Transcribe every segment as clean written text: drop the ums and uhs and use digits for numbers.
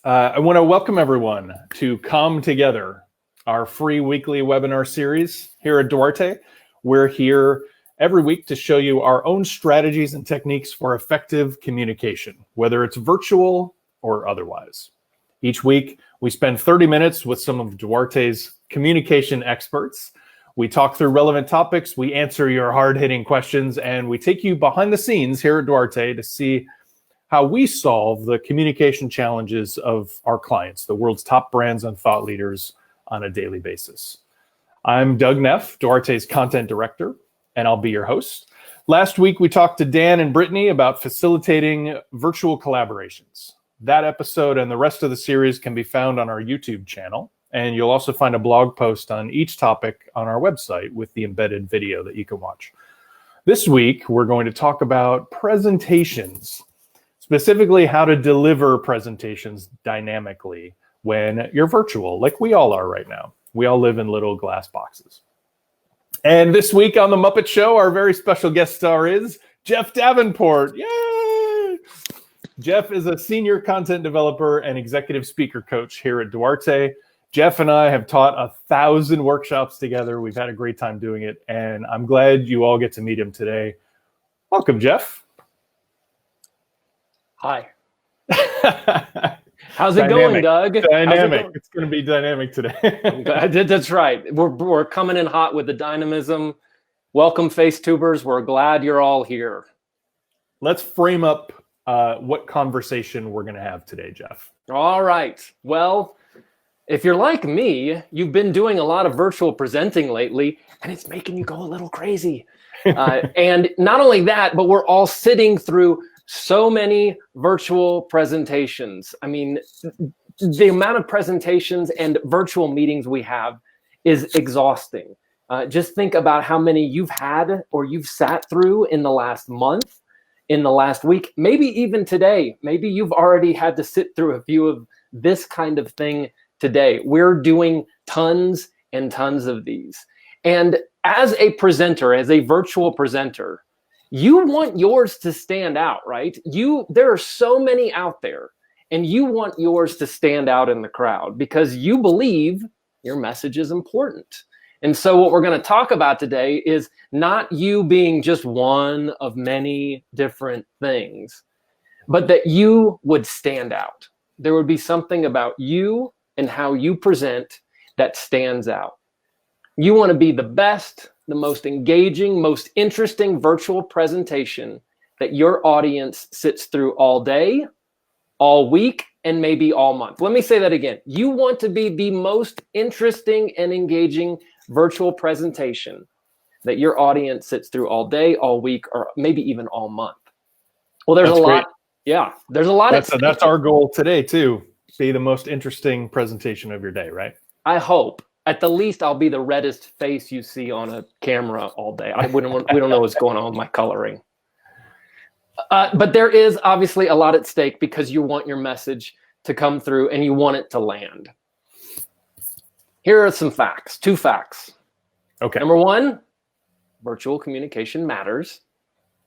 I want to welcome everyone to Come Together, our free weekly webinar series here at Duarte. We're here every week to show you our own strategies and techniques for effective communication, whether it's virtual or otherwise. Each week, we spend 30 minutes with some of Duarte's communication experts. We talk through relevant topics, we answer your hard-hitting questions, and we take you behind the scenes here at Duarte to see how we solve the communication challenges of our clients, the world's top brands and thought leaders on a daily basis. I'm Doug Neff, Duarte's content director, and I'll be your host. Last week, we talked to Dan and Brittany about facilitating virtual collaborations. That episode and the rest of the series can be found on our YouTube channel, and you'll also find a blog post on each topic on our website with the embedded video that you can watch. This week, we're going to talk about presentations. Specifically, how to deliver presentations dynamically when you're virtual, like we all are right now. We all live in little glass boxes. And this week on The Muppet Show, our very special guest star is Jeff Davenport. Yay! Jeff is a senior content developer and executive speaker coach here at Duarte. Jeff and I have taught 1,000 workshops together. We've had a great time doing it, and I'm glad you all get to meet him today. Welcome, Jeff. Hi. How's it going, Doug? Dynamic. It's going to be dynamic today. That's right. We're coming in hot with the dynamism. Welcome, FaceTubers. We're glad you're all here. Let's frame up what conversation we're going to have today, Jeff. All right. Well, if you're like me, you've been doing a lot of virtual presenting lately, and it's making you go a little crazy. And not only that, but we're all sitting through so many virtual presentations. I mean, the amount of presentations and virtual meetings we have is exhausting. Just think about how many you've had or you've sat through in the last month, in the last week, maybe even today. Maybe you've already had to sit through a few of this kind of thing today. We're doing tons and tons of these. And as a presenter, as a virtual presenter, you want yours to stand out, right? There are so many out there, and you want yours to stand out in the crowd because you believe your message is important. And so what we're going to talk about today is not you being just one of many different things, but that you would stand out. There would be something about you and how you present that stands out. You want to be the best, the most engaging, most interesting virtual presentation that your audience sits through all day, all week, and maybe all month. Let me say that again. You want to be the most interesting and engaging virtual presentation that your audience sits through all day, all week, or maybe even all month. Well, there's a lot. Yeah, there's a lot. That's our goal today too. Be the most interesting presentation of your day, right? I hope. At the least, I'll be the reddest face you see on a camera all day. We don't know what's going on with my coloring. But there is obviously a lot at stake because you want your message to come through and you want it to land. Here are some facts, 2 facts. Okay. Number 1, virtual communication matters.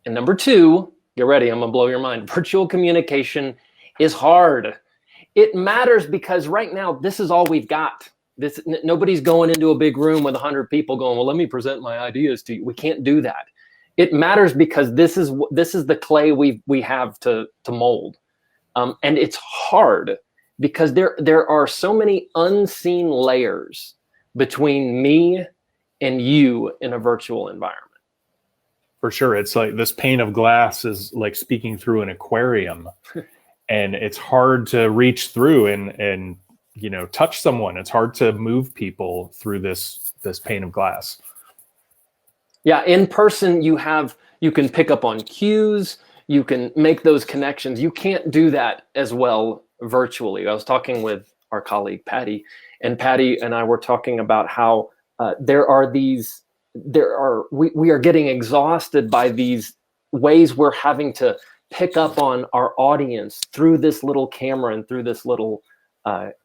And number 2, get ready, I'm gonna blow your mind. Virtual communication is hard. It matters because right now, this is all we've got. Nobody's going into a big room with 100 people going, well, let me present my ideas to you. We can't do that. It matters because this is the clay we have to mold. And it's hard because there are so many unseen layers between me and you in a virtual environment. For sure. It's like this pane of glass is like speaking through an aquarium. And it's hard to reach through and touch someone. It's hard to move people through this pane of glass. Yeah, in person, you can pick up on cues, you can make those connections. You can't do that as well virtually. I was talking with our colleague Patty, and Patty and I were talking about how we are getting exhausted by these ways we're having to pick up on our audience through this little camera and through this little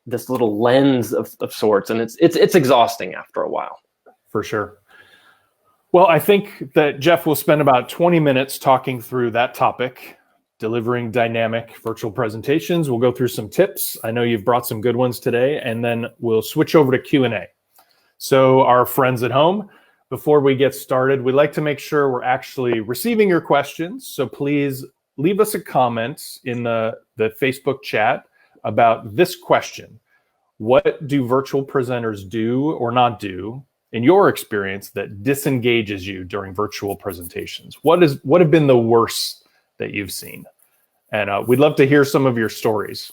lens of sorts, and it's exhausting after a while. For sure. Well, I think that Jeff will spend about 20 minutes talking through that topic, delivering dynamic virtual presentations. We'll go through some tips. I know you've brought some good ones today, and then we'll switch over to Q&A. So our friends at home, before we get started, we'd like to make sure we're actually receiving your questions. So please leave us a comment in the Facebook chat about this question. What do virtual presenters do or not do in your experience that disengages you during virtual presentations? What have been the worst that you've seen? And we'd love to hear some of your stories.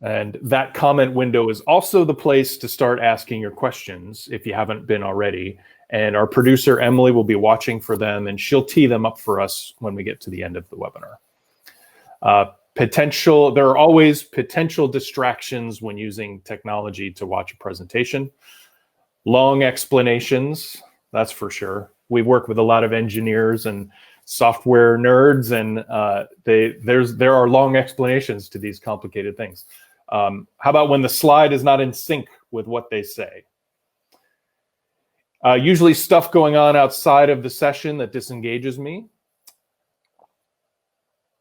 And that comment window is also the place to start asking your questions if you haven't been already. And our producer, Emily, will be watching for them, and she'll tee them up for us when we get to the end of the webinar. There are always potential distractions when using technology to watch a presentation. Long explanations, that's for sure. We work with a lot of engineers and software nerds, and there are long explanations to these complicated things. How about when the slide is not in sync with what they say? Usually stuff going on outside of the session that disengages me.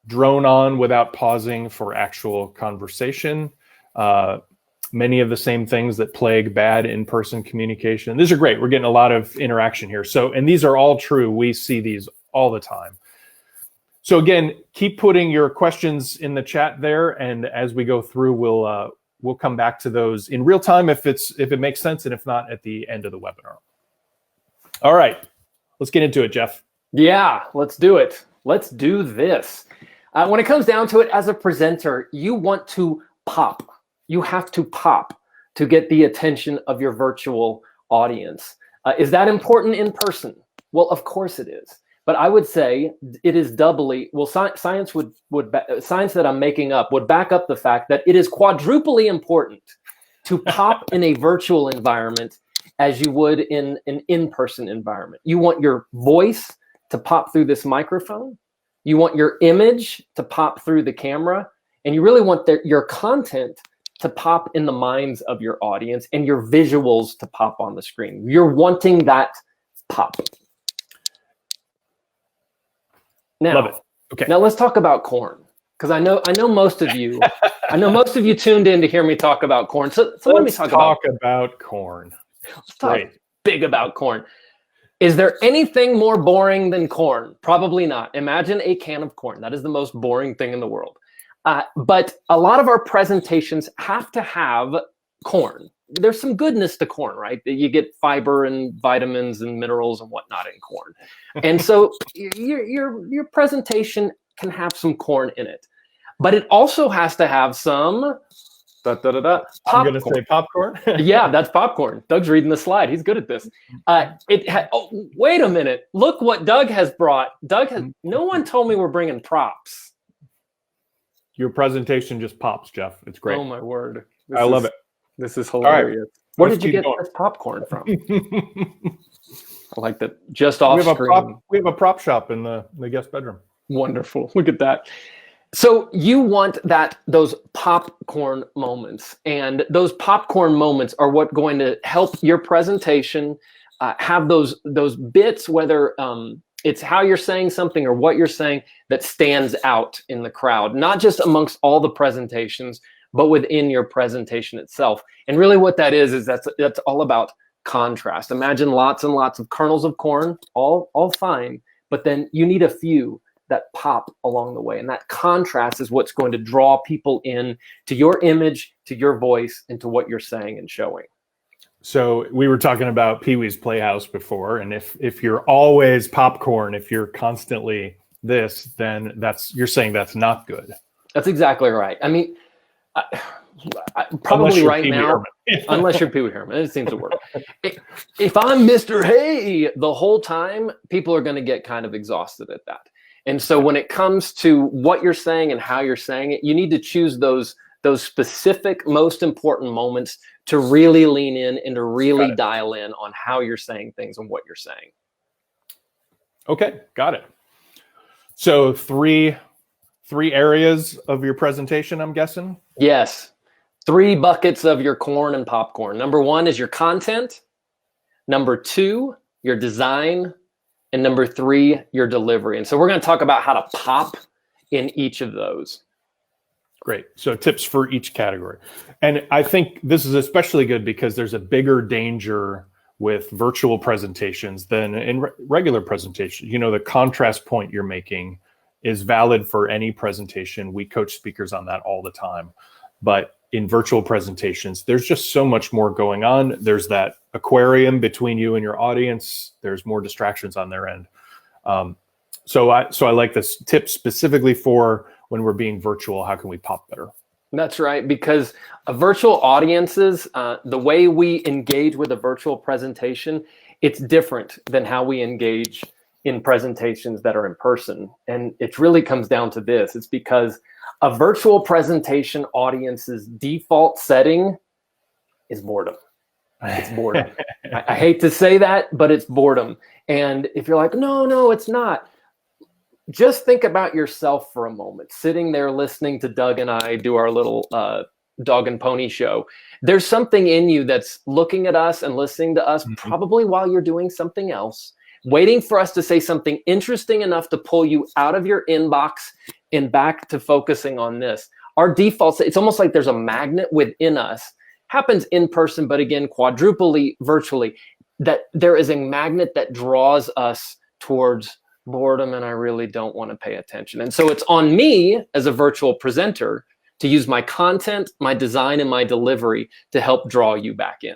Drone on without pausing for actual conversation. Many of the same things that plague bad in-person communication. These are great. We're getting a lot of interaction here. And these are all true. We see these all the time. So again, keep putting your questions in the chat there, and as we go through, we'll come back to those in real time if it makes sense, and if not, at the end of the webinar. All right, let's get into it, Jeff. Yeah, let's do it. Let's do this. When it comes down to it, as a presenter, you want to pop. You have to pop to get the attention of your virtual audience. Is that important in person? Well, of course it is. But I would say it is doubly, well, science that I'm making up would back up the fact that it is quadruply important to pop in a virtual environment as you would in an in-person environment. You want your voice to pop through this microphone. You want your image to pop through the camera, and you really want your content to pop in the minds of your audience and your visuals to pop on the screen. You're wanting that pop. Now, love it. Okay. Now let's talk about corn, because I know most of you, tuned in to hear me talk about corn. So let me talk about corn. Let's talk big about corn. Is there anything more boring than corn? Probably not. Imagine a can of corn. That is the most boring thing in the world. But a lot of our presentations have to have corn. There's some goodness to corn, right? You get fiber and vitamins and minerals and whatnot in corn. And so your presentation can have some corn in it. But it also has to have some popcorn. I'm going to say popcorn. Yeah, that's popcorn. Doug's reading the slide. He's good at this. Wait a minute. Look what Doug has brought. No one told me we're bringing props. Your presentation just pops, Jeff. It's great. Oh my word. I love it. This is hilarious. Right. Where did you get this popcorn from? I like that. Just off screen. We have a prop shop in the guest bedroom. Wonderful. Look at that. So you want those popcorn moments, and those popcorn moments are what going to help your presentation have those bits, whether it's how you're saying something or what you're saying, that stands out in the crowd, not just amongst all the presentations, but within your presentation itself. And really what that is that's all about contrast. Imagine lots and lots of kernels of corn, all fine, but then you need a few that pop along the way. And that contrast is what's going to draw people in to your image, to your voice, and to what you're saying and showing. So we were talking about Pee-wee's Playhouse before, and if you're always popcorn, if you're constantly this, then you're saying that's not good. That's exactly right. I mean, probably right now, unless you're Pee Wee Herman, it seems to work. If I'm Mr. Hey the whole time, people are going to get kind of exhausted at that. And so when it comes to what you're saying and how you're saying it, you need to choose those specific, most important moments to really lean in and to really dial in on how you're saying things and what you're saying. Okay, got it. So three areas of your presentation, I'm guessing? Yes. 3 buckets of your corn and popcorn. Number 1 is your content. Number 2, your design. and number 3, your delivery. And so we're going to talk about how to pop in each of those. Great. So tips for each category. And I think this is especially good because there's a bigger danger with virtual presentations than in regular presentations. You know, the contrast point you're making is valid for any presentation. We coach speakers on that all the time. But in virtual presentations, there's just so much more going on. There's that aquarium between you and your audience. There's more distractions on their end. So I like this tip specifically for when we're being virtual. How can we pop better? That's right, because virtual audiences, the way we engage with a virtual presentation, it's different than how we engage in presentations that are in person. And it really comes down to this. It's because a virtual presentation audience's default setting is boredom. It's boredom. I hate to say that, but it's boredom. And if you're like, no, it's not. Just think about yourself for a moment, sitting there listening to Doug and I do our little dog and pony show. There's something in you that's looking at us and listening to us, probably while you're doing something else, waiting for us to say something interesting enough to pull you out of your inbox and back to focusing on this. Our defaults, it's almost like there's a magnet within us. Happens in person, but again, quadruply virtually, that there is a magnet that draws us towards boredom, and I really don't want to pay attention. And so it's on me as a virtual presenter to use my content, my design, and my delivery to help draw you back in.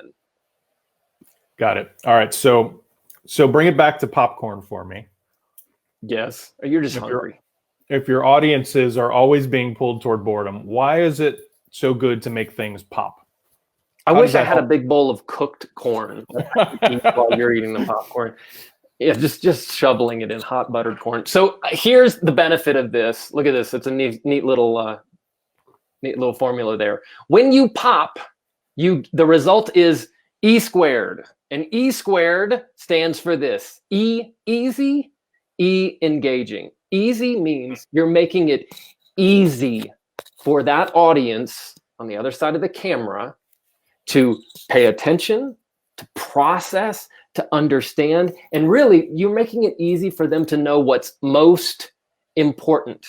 Got it. All right. So bring it back to popcorn for me. Yes. You're just hungry. If your audiences are always being pulled toward boredom, why is it so good to make things pop? I wish I had a big bowl of cooked corn while you're eating the popcorn. Yeah, just shoveling it in hot buttered corn. So here's the benefit of this. Look at this. It's a neat little formula there. When you pop, the result is E squared. And E squared stands for this. E, easy, E, engaging. Easy means you're making it easy for that audience on the other side of the camera to pay attention, to process, to understand, and really you're making it easy for them to know what's most important.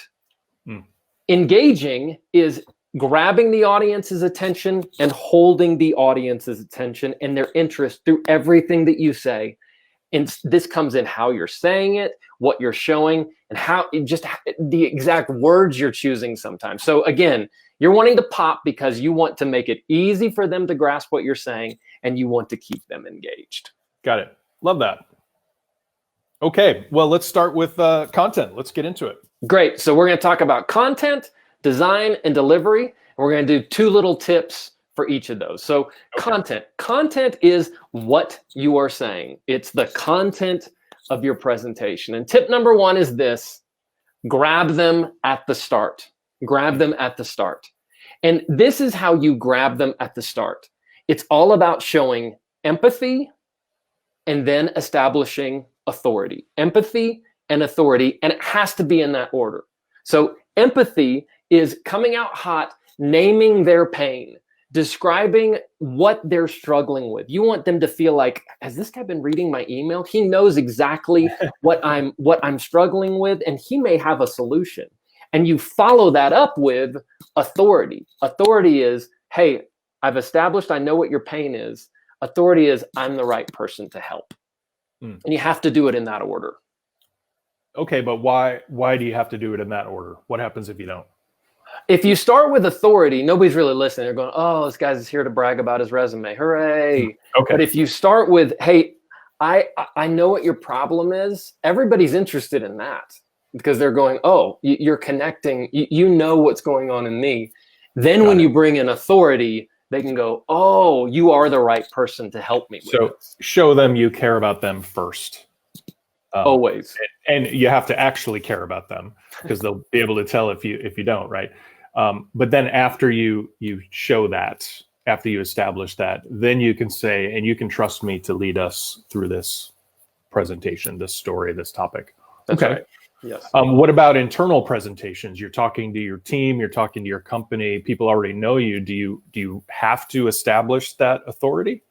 Engaging is grabbing the audience's attention and holding the audience's attention and their interest through everything that you say. And this comes in how you're saying it, what you're showing, and how just the exact words you're choosing sometimes. So again, you're wanting to pop because you want to make it easy for them to grasp what you're saying, and you want to keep them engaged. Got it. Love that. Okay, well, let's start with content. Let's get into it. Great. So we're going to talk about content, design, and delivery. And we're going to do 2 little tips for each of those. So content. Content is what you are saying. It's the content of your presentation. And tip number 1 is this: grab them at the start. Grab them at the start. And this is how you grab them at the start. It's all about showing empathy and then establishing authority. Empathy and authority, and it has to be in that order. So empathy is coming out hot, naming their pain, describing what they're struggling with. You want them to feel like, has this guy been reading my email? He knows exactly what I'm struggling with, and he may have a solution. And you follow that up with authority. Authority is, hey, I've established I know what your pain is. Authority is, I'm the right person to help. And you have to do it in that order. Okay, but why do you have to do it in that order? What happens if you don't? If you start with authority, nobody's really listening. They're going, oh, this guy's here to brag about his resume. Hooray. Okay. But if you start with, hey, I know what your problem is, everybody's interested in that because they're going, oh, you're connecting. You know what's going on in me. Then when you bring in authority, they can go, oh, you are the right person to help me with this. Show them you care about them first. Always. And you have to actually care about them because they'll be able to tell if you don't, right? But then after you show that, after you establish that, then you can say, and you can trust me to lead us through this presentation, this story, this topic. That's okay. Right. Yes. What about internal presentations? You're talking to your team, you're talking to your company, people already know you. Do you have to establish that authority?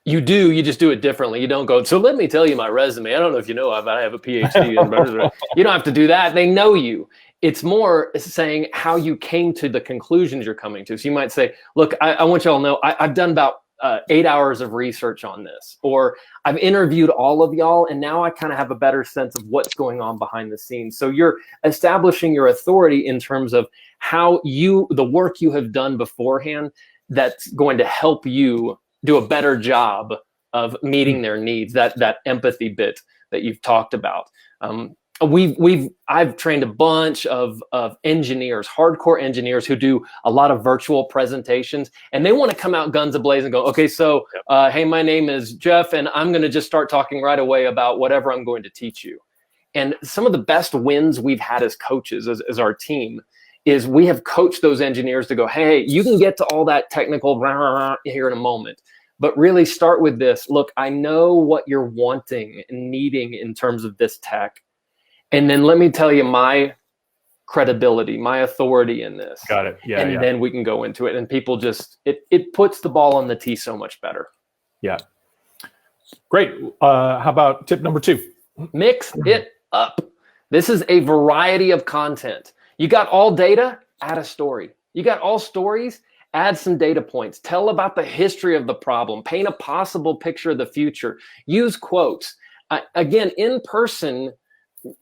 You do, you just do it differently. You don't go, so let me tell you my resume. I don't know if you know, but I have a PhD. And blah, blah, blah. You don't have to do that. They know you. It's more saying how you came to the conclusions you're coming to. So you might say, look, I want y'all to know, I've done about 8 hours of research on this, or I've interviewed all of y'all, and now I kind of have a better sense of what's going on behind the scenes. So you're establishing your authority in terms of how the work you have done beforehand, that's going to help you do a better job of meeting their needs, that empathy bit that you've talked about. I've trained a bunch of engineers, hardcore engineers who do a lot of virtual presentations, and they want to come out guns ablaze and go, okay, so hey, my name is Jeff, and I'm going to just start talking right away about whatever I'm going to teach you. And some of the best wins we've had as coaches, as our team, is we have coached those engineers to go, hey, you can get to all that technical rah, rah, rah, here in a moment, but really start with this. Look, I know what you're wanting and needing in terms of this tech. And then let me tell you my credibility, my authority in this. Got it. Yeah. And then we can go into it. And people just, it puts the ball on the tee so much better. Yeah. Great. How about tip number 2? Mix it up. This is a variety of content. You got all data, add a story. You got all stories, add some data points. Tell about the history of the problem. Paint a possible picture of the future. Use quotes. Again, in person,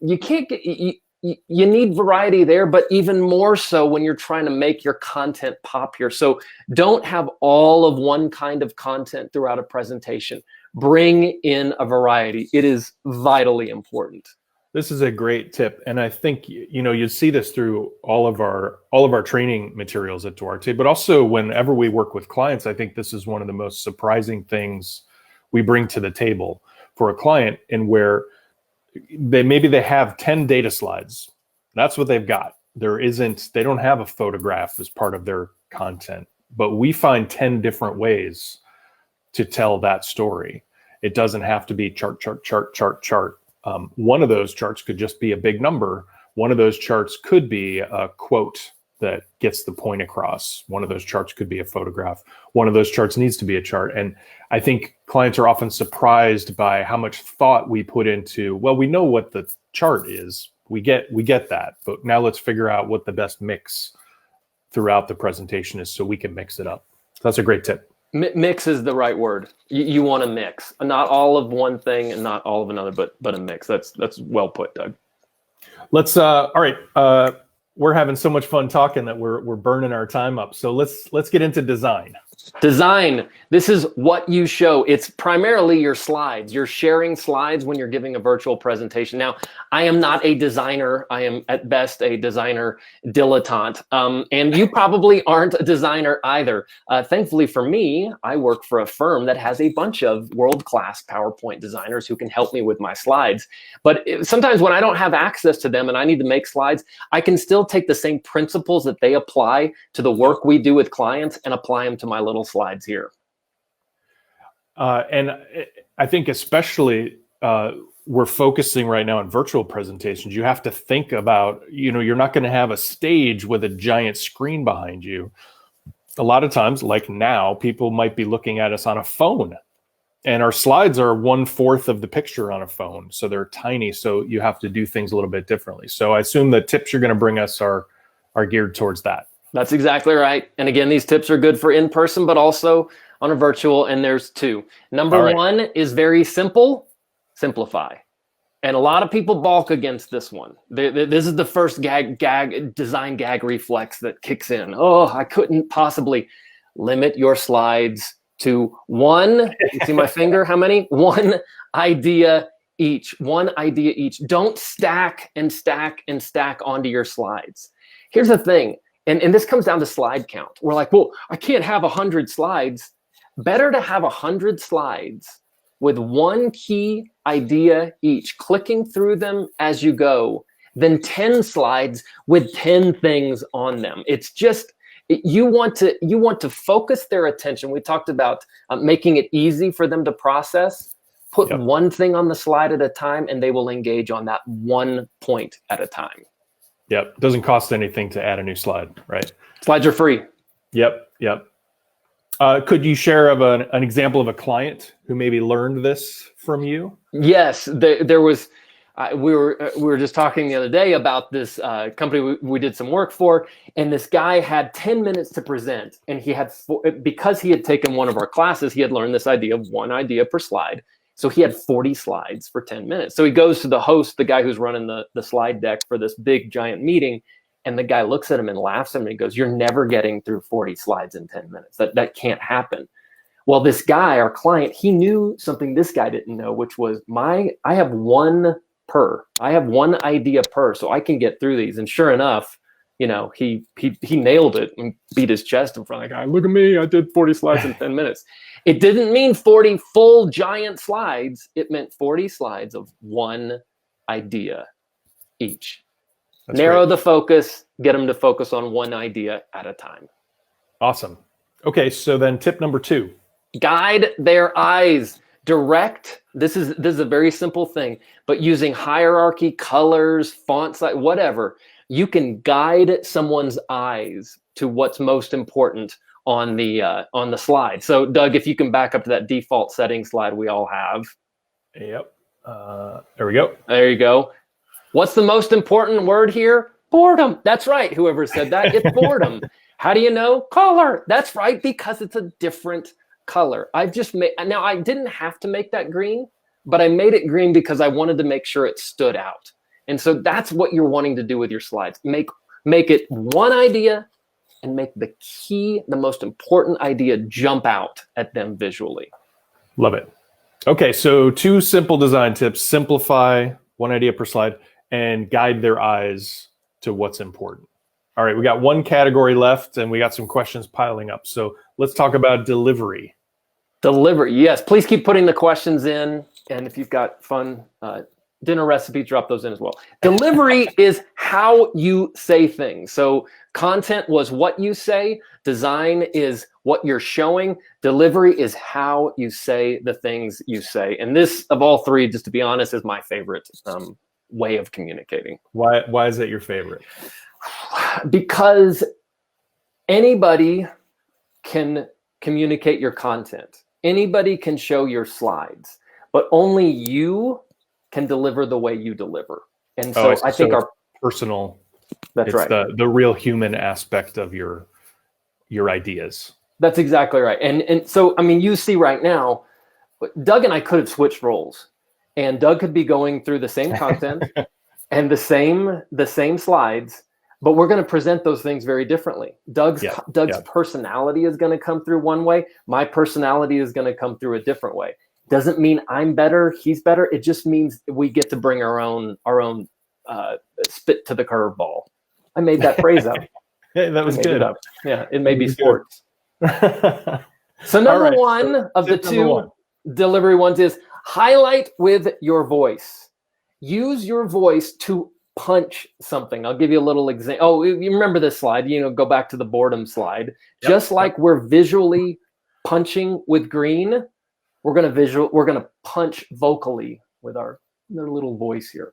you can't get, you need variety there, but even more so when you're trying to make your content pop here. So don't have all of one kind of content throughout a presentation. Bring in a variety. It is vitally important. This is a great tip, and I think you see this through all of our training materials at Duarte, but also whenever we work with clients, I think this is one of the most surprising things we bring to the table for a client, and where they have 10 data slides. That's what they've got. They don't have a photograph as part of their content, but we find 10 different ways to tell that story. It doesn't have to be chart. One of those charts could just be a big number. One of those charts could be a quote that gets the point across. One of those charts could be a photograph. One of those charts needs to be a chart. And I think clients are often surprised by how much thought we put into, well, we know what the chart is. We get that, but now let's figure out what the best mix throughout the presentation is so we can mix it up. So that's a great tip. Mix is the right word. You want to mix, not all of one thing and not all of another, but a mix. That's well put, Doug. Let's all right. We're having so much fun talking that we're burning our time up. So let's get into design. Design. This is what you show. It's primarily your slides. You're sharing slides when you're giving a virtual presentation. Now, I am not a designer. I am at best a designer dilettante. And you probably aren't a designer either. Thankfully for me, I work for a firm that has a bunch of world-class PowerPoint designers who can help me with my slides. But sometimes when I don't have access to them and I need to make slides, I can still take the same principles that they apply to the work we do with clients and apply them to my little slides here. And I think especially we're focusing right now on virtual presentations. You have to think about, you're not going to have a stage with a giant screen behind you. A lot of times, like now, people might be looking at us on a phone, and our slides are 1/4 of the picture on a phone. So they're tiny. So you have to do things a little bit differently. So I assume the tips you're going to bring us are geared towards that. That's exactly right. And again, these tips are good for in person, but also on a virtual. And there's 2. Number 1 is very simple, simplify. And a lot of people balk against this one. This is the first design gag reflex that kicks in. Oh, I couldn't possibly. Limit your slides to 1. You see my finger? How many? 1 idea each. 1 idea each. Don't stack and stack and stack onto your slides. Here's the thing. And this comes down to slide count. We're like, well, I can't have 100 slides. Better to have 100 slides with 1 key idea each, clicking through them as you go, than 10 slides with 10 things on them. It's just, you want to focus their attention. We talked about making it easy for them to process. Put 1 thing on the slide at a time, and they will engage on that 1 point at a time. Yep. It doesn't cost anything to add a new slide, right? Slides are free. Yep. Could you share of an example of a client who maybe learned this from you? Yes, there was. We were just talking the other day about this company we did some work for, and this guy had 10 minutes to present, and he had because he had taken one of our classes, he had learned this idea of one idea per slide. So he had 40 slides for 10 minutes. So he goes to the host, the guy who's running the slide deck for this big giant meeting, and the guy looks at him and laughs at him and he goes, "You're never getting through 40 slides in 10 minutes. That can't happen." Well, this guy, our client, he knew something this guy didn't know, which was I have one idea per, so I can get through these. And sure enough, he nailed it and beat his chest in front of the guy. "Look at me, I did 40 slides in 10 minutes. It didn't mean 40 full giant slides. It meant 40 slides of one idea each. That's Narrow great. The focus, get them to focus on one idea at a time. Awesome. Okay, so then tip number 2. Guide their eyes. Direct. This is a very simple thing, but using hierarchy, colors, font size, whatever, you can guide someone's eyes to what's most important on the slide. So Doug, if you can back up to that default setting slide we all have. Yep. There we go. There you go. What's the most important word here? Boredom. That's right. Whoever said that, it's boredom. How do you know? Color. That's right, because it's a different color. I've just made, now I didn't have to make that green, but I made it green because I wanted to make sure it stood out. And so that's what you're wanting to do with your slides. Make it one idea and make the most important idea jump out at them visually. Love it. Okay, so 2 simple design tips: simplify, one idea per slide, and guide their eyes to what's important. All right, we got one category left and we got some questions piling up. So let's talk about delivery. Delivery, yes. Please keep putting the questions in. And if you've got fun dinner recipes, drop those in as well. Delivery is how you say things. So content was what you say. Design is what you're showing. Delivery is how you say the things you say. And this, of all 3, just to be honest, is my favorite way of communicating. Why is that your favorite? Because anybody can communicate your content. Anybody can show your slides, but only you can deliver the way you deliver. And so I think our personal, that's right. The real human aspect of your ideas. That's exactly right. And so, I mean, you see right now, Doug and I could have switched roles, and Doug could be going through the same content and the same slides, but we're going to present those things very differently. Doug's personality is going to come through one way. My personality is going to come through a different way. Doesn't mean I'm better, he's better. It just means we get to bring our own spit to the curveball. I made that phrase up. Hey, that was good. Yeah, it may be sports. So number one of the 2 delivery ones is highlight with your voice. Use your voice to punch something. I'll give you a little example. Oh, you remember this slide? Go back to the boredom slide. Yep. Just like we're visually punching with green, we're gonna punch vocally with our little voice here.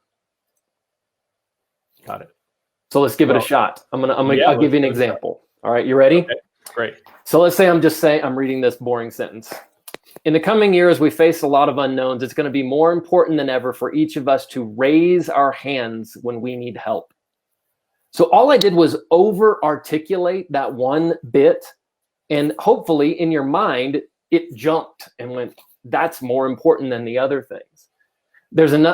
Got it. So let's give it a shot. I'll give you an example. All right, you ready? Okay, great. So let's say I'm reading this boring sentence. In the coming years, we face a lot of unknowns. It's going to be more important than ever for each of us to raise our hands when we need help. So all I did was over-articulate that one bit, and hopefully in your mind, it jumped and went, that's more important than the other things.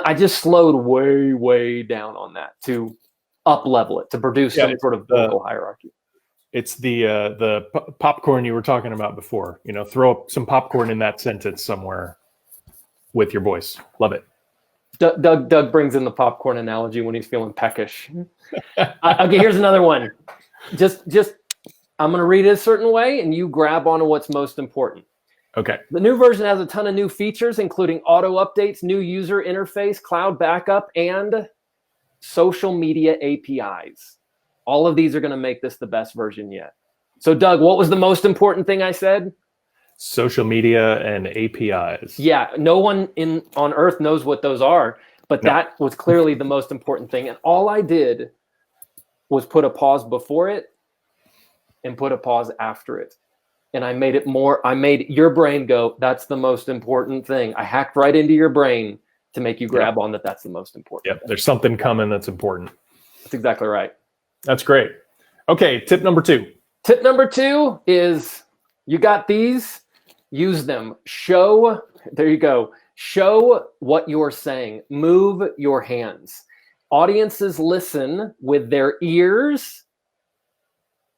I just slowed way, way down on that to up-level it, to produce some sort of vocal hierarchy. It's the popcorn you were talking about before. Throw up some popcorn in that sentence somewhere with your voice. Love it. Doug brings in the popcorn analogy when he's feeling peckish. Okay, here's another one. Just I'm going to read it a certain way, and you grab onto what's most important. Okay. The new version has a ton of new features, including auto updates, new user interface, cloud backup, and social media APIs. All of these are going to make this the best version yet. So, Doug, what was the most important thing I said? Social media and APIs. Yeah, no one on Earth knows what those are, but that was clearly the most important thing. And all I did was put a pause before it and put a pause after it. and I made your brain go, that's the most important thing. I hacked right into your brain to make you grab on that that's the most important thing. There's something coming that's important. That's exactly right. That's great. Okay, tip number 2. Tip number 2 is, you got these, use them. There you go. Show what you're saying. Move your hands. Audiences listen with their ears.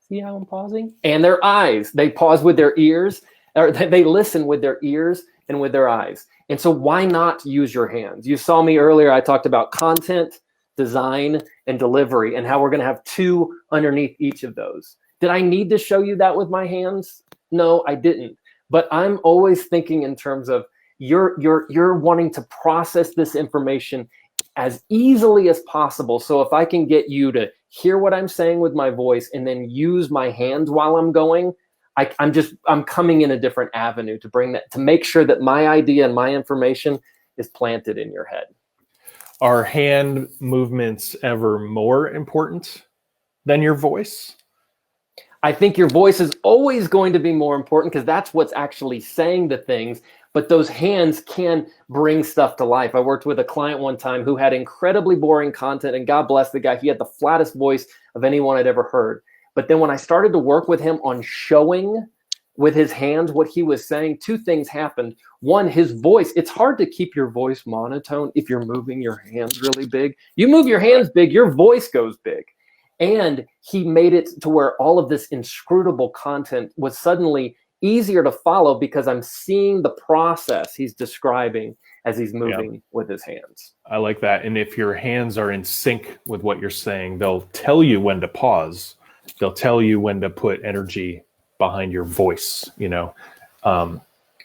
See how I'm pausing? And their eyes. They pause with their ears, or they listen with their ears and with their eyes. And so why not use your hands? You saw me earlier, I talked about content, design, and delivery, and how we're going to have 2 underneath each of those. Did I need to show you that with my hands? No, I didn't. But I'm always thinking in terms of you're wanting to process this information as easily as possible. So if I can get you to hear what I'm saying with my voice and then use my hands while I'm going, I'm coming in a different avenue to bring that, to make sure that my idea and my information is planted in your head. Are hand movements ever more important than your voice? I think your voice is always going to be more important because that's what's actually saying the things, but those hands can bring stuff to life. I worked with a client one time who had incredibly boring content, and God bless the guy, he had the flattest voice of anyone I'd ever heard. But then when I started to work with him on showing with his hands what he was saying, 2 things happened. One, his voice, it's hard to keep your voice monotone if you're moving your hands really big. You move your hands big, your voice goes big. And he made it to where all of this inscrutable content was suddenly easier to follow because I'm seeing the process he's describing as he's moving with his hands. I like that. And if your hands are in sync with what you're saying, they'll tell you when to pause. They'll tell you when to put energy behind your voice,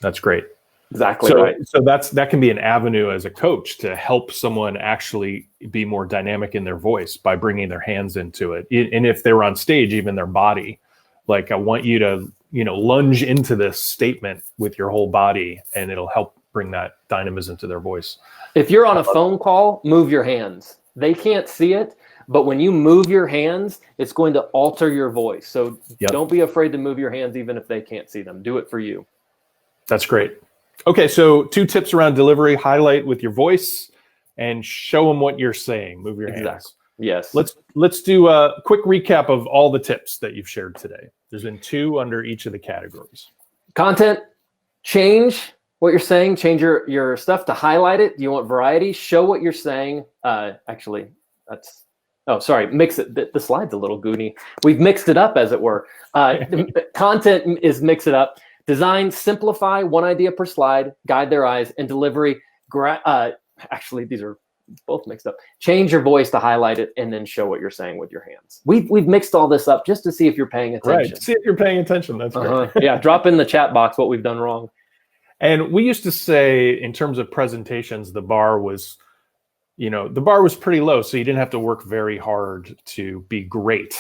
that's great. Exactly right. So that can be an avenue as a coach to help someone actually be more dynamic in their voice by bringing their hands into it. And if they're on stage, even their body, like I want you to, lunge into this statement with your whole body, and it'll help bring that dynamism to their voice. If you're on a phone call, move your hands. They can't see it, but when you move your hands, it's going to alter your voice. So don't be afraid to move your hands, even if they can't see them. Do it for you. That's great. Okay, so 2 tips around delivery: highlight with your voice and show them what you're saying. Move your hands. Yes. Let's do a quick recap of all the tips that you've shared today. There's been 2 under each of the categories. Content, change what you're saying, change your stuff to highlight it. You want variety, show what you're saying. Mix it. The slide's a little goony. We've mixed it up, as it were. Content is mix it up. Design, simplify, 1 idea per slide, guide their eyes, and delivery. These are both mixed up. Change your voice to highlight it, and then show what you're saying with your hands. We've mixed all this up just to see if you're paying attention. Right. See if you're paying attention. That's great. Yeah. Drop in the chat box what we've done wrong. And we used to say, in terms of presentations, the bar was pretty low, so you didn't have to work very hard to be great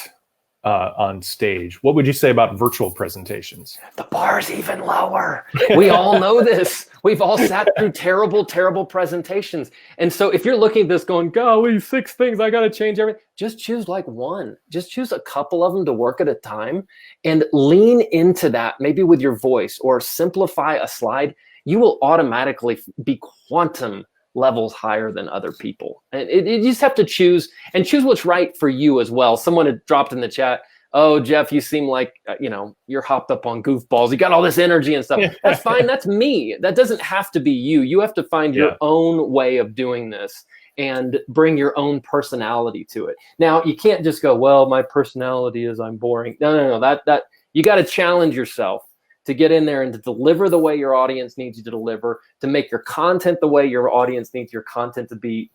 on stage. What would you say about virtual presentations? The bar's even lower. We all know this. We've all sat through terrible, terrible presentations. And so if you're looking at this going, golly, 6 things, I got to change everything, just choose like 1. Just choose a couple of them to work at a time and lean into that, maybe with your voice, or simplify a slide. You will automatically be quantum levels higher than other people. And you just have to choose what's right for you as well. Someone had dropped in the chat, oh, Jeff, you seem like, you're hopped up on goofballs. You got all this energy and stuff. That's fine. That's me. That doesn't have to be you. You have to find your own way of doing this and bring your own personality to it. Now, you can't just go, well, my personality is I'm boring. No. That you got to challenge yourself to get in there and to deliver the way your audience needs you to deliver, to make your content the way your audience needs your content to be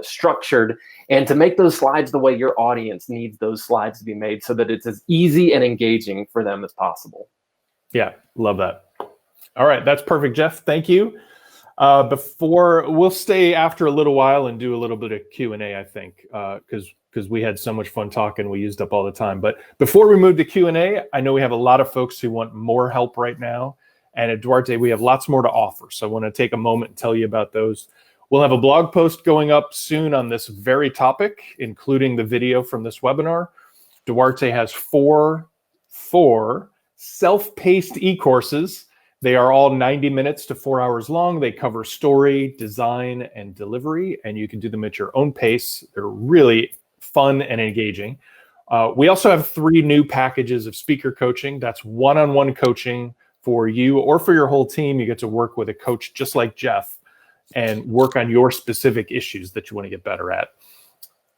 structured, and to make those slides the way your audience needs those slides to be made, so that it's as easy and engaging for them as possible. Yeah, love that. All right, that's perfect, Jeff. Thank you. We'll stay after a little while and do a little bit of Q&A, I think, because we had so much fun talking, we used up all the time. But before we move to Q&A, I know we have a lot of folks who want more help right now. And at Duarte, we have lots more to offer. So I want to take a moment and tell you about those. We'll have a blog post going up soon on this very topic, including the video from this webinar. Duarte has four self-paced e-courses. They are all 90 minutes to 4 hours long. They cover story, design, and delivery, and you can do them at your own pace. They're really fun and engaging. We also have 3 new packages of speaker coaching. That's one-on-one coaching for you or for your whole team. You get to work with a coach just like Jeff and work on your specific issues that you want to get better at.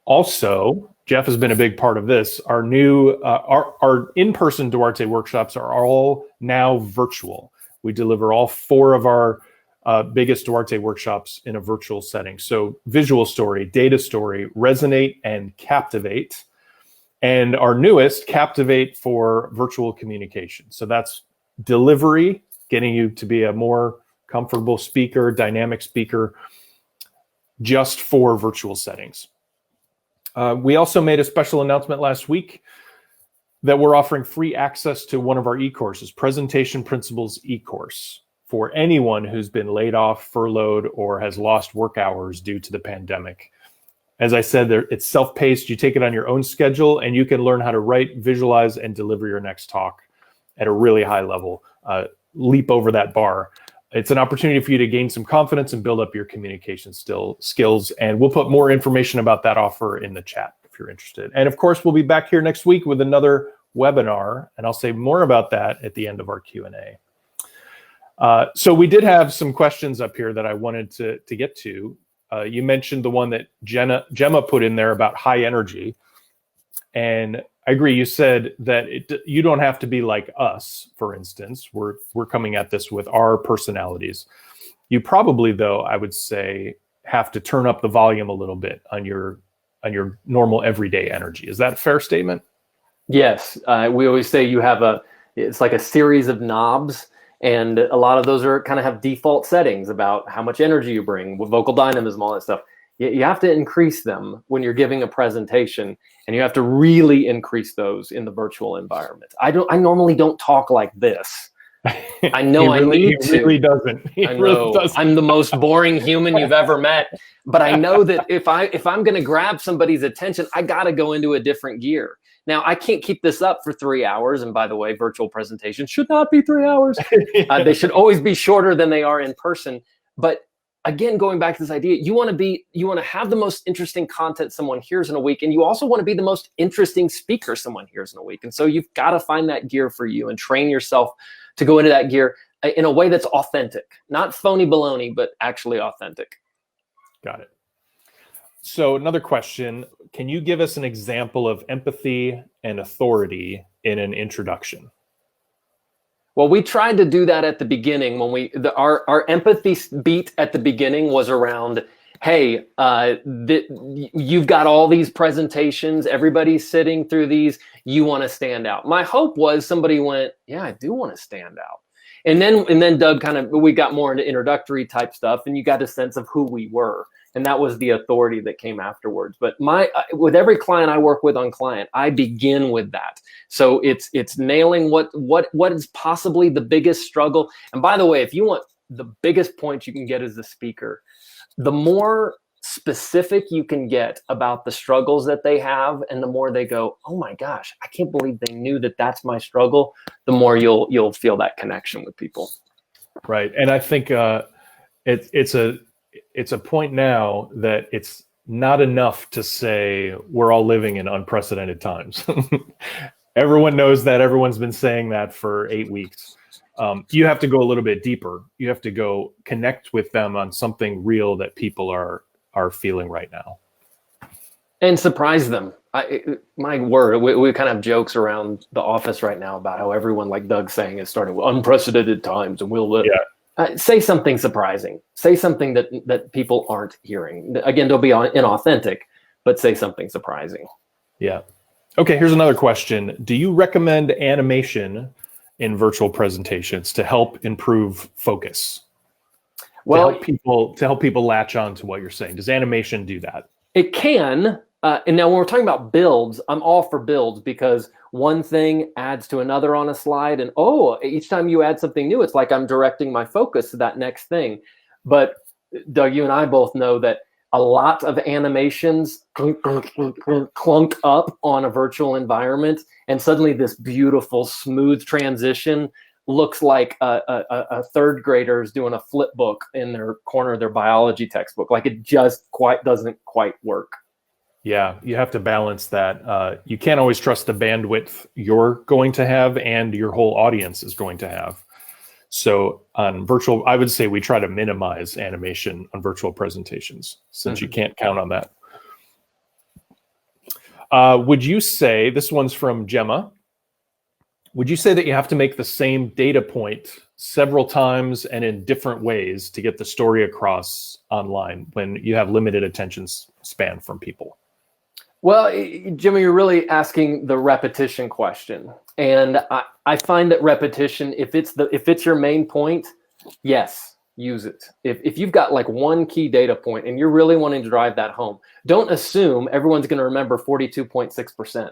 Also, Jeff has been a big part of this. Our new, our in-person Duarte workshops are all now virtual. We deliver all 4 of our biggest Duarte workshops in a virtual setting. So visual story, data story, resonate, and captivate. And our newest, Captivate for virtual communication. So that's delivery, getting you to be a more comfortable speaker, dynamic speaker, just for virtual settings. We also made a special announcement last week that we're offering free access to one of our e-courses, Presentation Principles e-course, for anyone who's been laid off, furloughed, or has lost work hours due to the pandemic. As I said, it's self-paced. You take it on your own schedule, and you can learn how to write, visualize, and deliver your next talk at a really high level. Leap over that bar. It's an opportunity for you to gain some confidence and build up your communication skills. And we'll put more information about that offer in the chat if you're interested. And of course, we'll be back here next week with another webinar, and I'll say more about that at the end of our Q&A. So we did have some questions up here that I wanted to get to. You mentioned the one that Gemma put in there about high energy. And I agree. You said that you don't have to be like us, for instance. We're coming at this with our personalities. You probably, though, I would say, have to turn up the volume a little bit on your normal everyday energy. Is that a fair statement? Yes. We always say it's like a series of knobs, and a lot of those kind of have default settings about how much energy you bring, vocal dynamism, all that stuff. You have to increase them when you're giving a presentation, and you have to really increase those in the virtual environment. I normally don't talk like this. I know I need to. He really doesn't. I know. I'm the most boring human you've ever met, but I know that if I'm going to grab somebody's attention, I got to go into a different gear. Now, I can't keep this up for 3 hours. And by the way, virtual presentations should not be 3 hours. They should always be shorter than they are in person. But again, going back to this idea, you want to have the most interesting content someone hears in a week, and you also want to be the most interesting speaker someone hears in a week. And so you've got to find that gear for you and train yourself to go into that gear in a way that's authentic, not phony baloney, but actually authentic. Got it. So another question, can you give us an example of empathy and authority in an introduction? Well, we tried to do that at the beginning when our empathy beat at the beginning was around, hey, you've got all these presentations, everybody's sitting through these, you want to stand out. My hope was somebody went, yeah, I do want to stand out. And then Doug we got more into introductory type stuff, and you got a sense of who we were. And that was the authority that came afterwards. But with every client I work with on client, I begin with that. So it's nailing what is possibly the biggest struggle. And by the way, if you want the biggest point you can get as a speaker, the more specific you can get about the struggles that they have, and the more they go, oh my gosh, I can't believe they knew that that's my struggle, the more you'll feel that connection with people. Right. And I think it's a point now that it's not enough to say we're all living in unprecedented times. Everyone knows that. Everyone's been saying that for 8 weeks. You have to go a little bit deeper. You have to go connect with them on something real that people are feeling right now. And surprise them. My word, we kind of have jokes around the office right now about how everyone, like Doug's saying, is starting with unprecedented times, and we'll live. Yeah. Say something surprising. Say something that people aren't hearing. Again, don't be inauthentic, but say something surprising. Yeah. Okay, here's another question. Do you recommend animation in virtual presentations to help improve focus? Well, to help people latch on to what you're saying. Does animation do that? It can. And now when we're talking about builds, I'm all for builds, because one thing adds to another on a slide. And each time you add something new, it's like I'm directing my focus to that next thing. But Doug, you and I both know that a lot of animations clunk up on a virtual environment, and suddenly this beautiful, smooth transition looks like a third grader is doing a flip book in their corner of their biology textbook. Like it just doesn't quite work. Yeah, you have to balance that. You can't always trust the bandwidth you're going to have and your whole audience is going to have. So on virtual, I would say we try to minimize animation on virtual presentations since you can't count on that. Would you say, this one's from Gemma, would you say that you have to make the same data point several times and in different ways to get the story across online when you have limited attention span from people? Well, Jimmy, you're really asking the repetition question. And I find that repetition, if it's your main point, yes, use it. If you've got like one key data point and you're really wanting to drive that home, don't assume everyone's going to remember 42.6%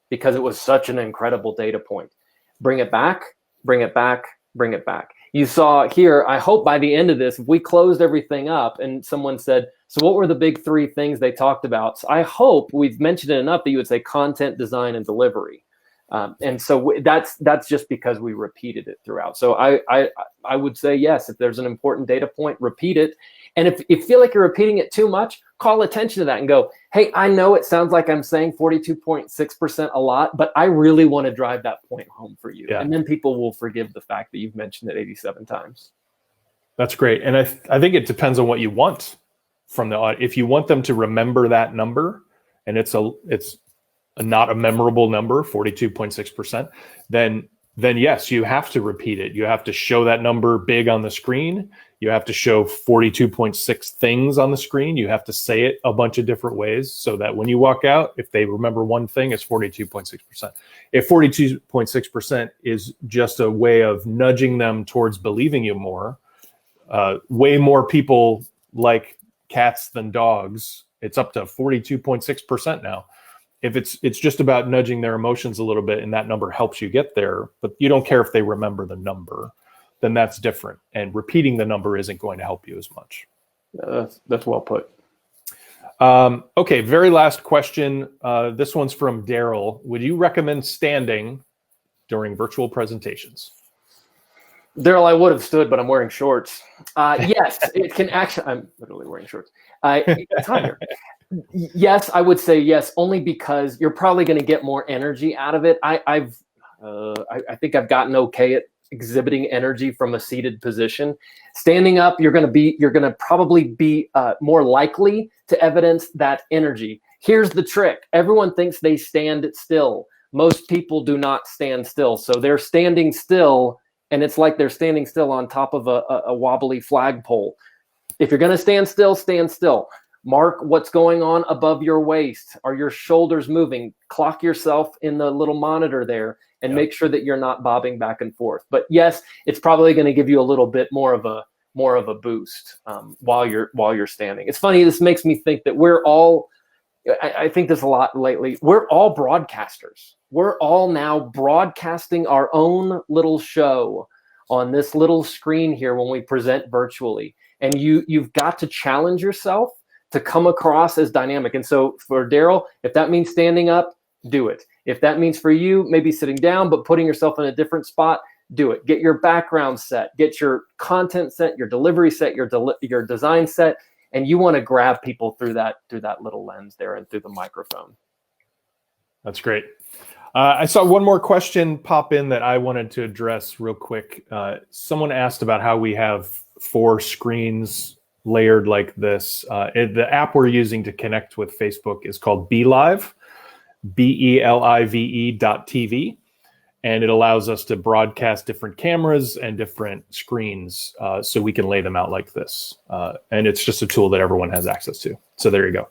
because it was such an incredible data point. Bring it back, bring it back, bring it back. You saw here, I hope by the end of this, if we closed everything up and someone said, so what were the big three things they talked about? So I hope we've mentioned it enough that you would say content, design, and delivery. And so that's just because we repeated it throughout. So I would say, yes, if there's an important data point, repeat it. And if you feel like you're repeating it too much, call attention to that and go, hey, I know it sounds like I'm saying 42.6% a lot, but I really want to drive that point home for you. Yeah. And then people will forgive the fact that you've mentioned it 87 times. That's great. And I think it depends on what you want from the audience. If you want them to remember that number and it's not a memorable number, 42.6%, then yes, you have to repeat it. You have to show that number big on the screen. You have to show 42.6 things on the screen. You have to say it a bunch of different ways so that when you walk out, if they remember one thing, it's 42.6%. If 42.6% is just a way of nudging them towards believing you more, way more people like cats than dogs. It's up to 42.6% now. If it's just about nudging their emotions a little bit and that number helps you get there, but you don't care if they remember the number, then that's different. And repeating the number isn't going to help you as much. That's well put. Okay, very last question. This one's from Daryl. Would you recommend standing during virtual presentations? Daryl, I would have stood, but I'm wearing shorts. Yes, it can actually. I'm literally wearing shorts. It's hot here. Yes, I would say yes, only because you're probably going to get more energy out of it. I think I've gotten okay at exhibiting energy from a seated position. Standing up, you're going to probably be more likely to evidence that energy. Here's the trick: everyone thinks they stand still. Most people do not stand still, so they're standing still, and it's like they're standing still on top of a wobbly flagpole. If you're going to stand still, stand still. Mark what's going on above your waist. Are your shoulders moving? Clock yourself in the little monitor there and make sure that you're not bobbing back and forth. But yes, it's probably going to give you a little bit more of a boost while you're standing. It's funny. This makes me think that we're all. I think this a lot lately. We're all broadcasters. We're all now broadcasting our own little show on this little screen here when we present virtually. And you've got to challenge yourself to come across as dynamic. And so for Daryl, if that means standing up, do it. If that means for you, maybe sitting down, but putting yourself in a different spot, do it. Get your background set, get your content set, your delivery set, your design set, and you want to grab people through that little lens there and through the microphone. That's great. I saw one more question pop in that I wanted to address real quick. Someone asked about how we have 4 screens layered like this. The app we're using to connect with Facebook is called BeLive, BeLive.tv, and it allows us to broadcast different cameras and different screens so we can lay them out like this. And it's just a tool that everyone has access to. So there you go.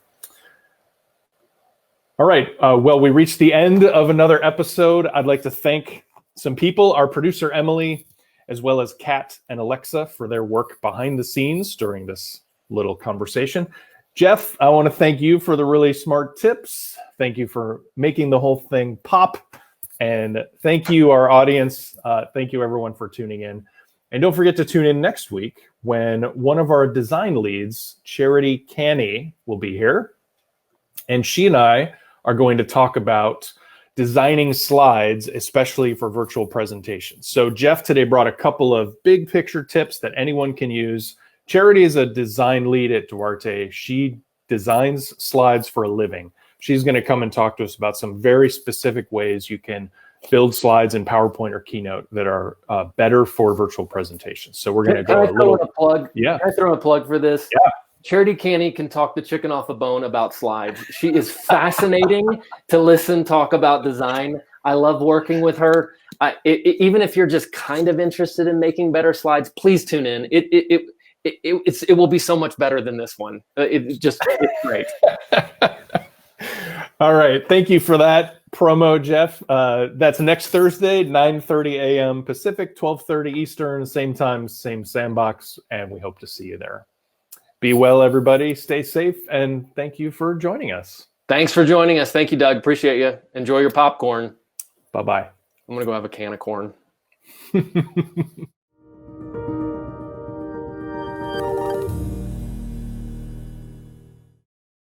All right. Well, we reached the end of another episode. I'd like to thank some people, our producer, Emily, as well as Kat and Alexa for their work behind the scenes during this little conversation. Jeff, I want to thank you for the really smart tips. Thank you for making the whole thing pop. And thank you, our audience. Thank you, everyone, for tuning in. And don't forget to tune in next week when one of our design leads, Charity Canny, will be here. And she and I are going to talk about designing slides, especially for virtual presentations. So Jeff today brought a couple of big picture tips that anyone can use. Charity is a design lead at Duarte. She designs slides for a living. She's going to come and talk to us about some very specific ways you can build slides in PowerPoint or Keynote that are better for virtual presentations. So we're going to go a little plug. Yeah. Can I throw a plug for this? Yeah. Charity Canny can talk the chicken off a bone about slides. She is fascinating to listen talk about design. I love working with her. Even if you're just kind of interested in making better slides, please tune in. It will be so much better than this one. It's great. All right. Thank you for that promo, Jeff. That's next Thursday, 9:30 a.m. Pacific, 12:30 Eastern, same time, same sandbox, and we hope to see you there. Be well, everybody. Stay safe, and thank you for joining us. Thanks for joining us. Thank you, Doug. Appreciate you. Enjoy your popcorn. Bye-bye. I'm going to go have a can of corn.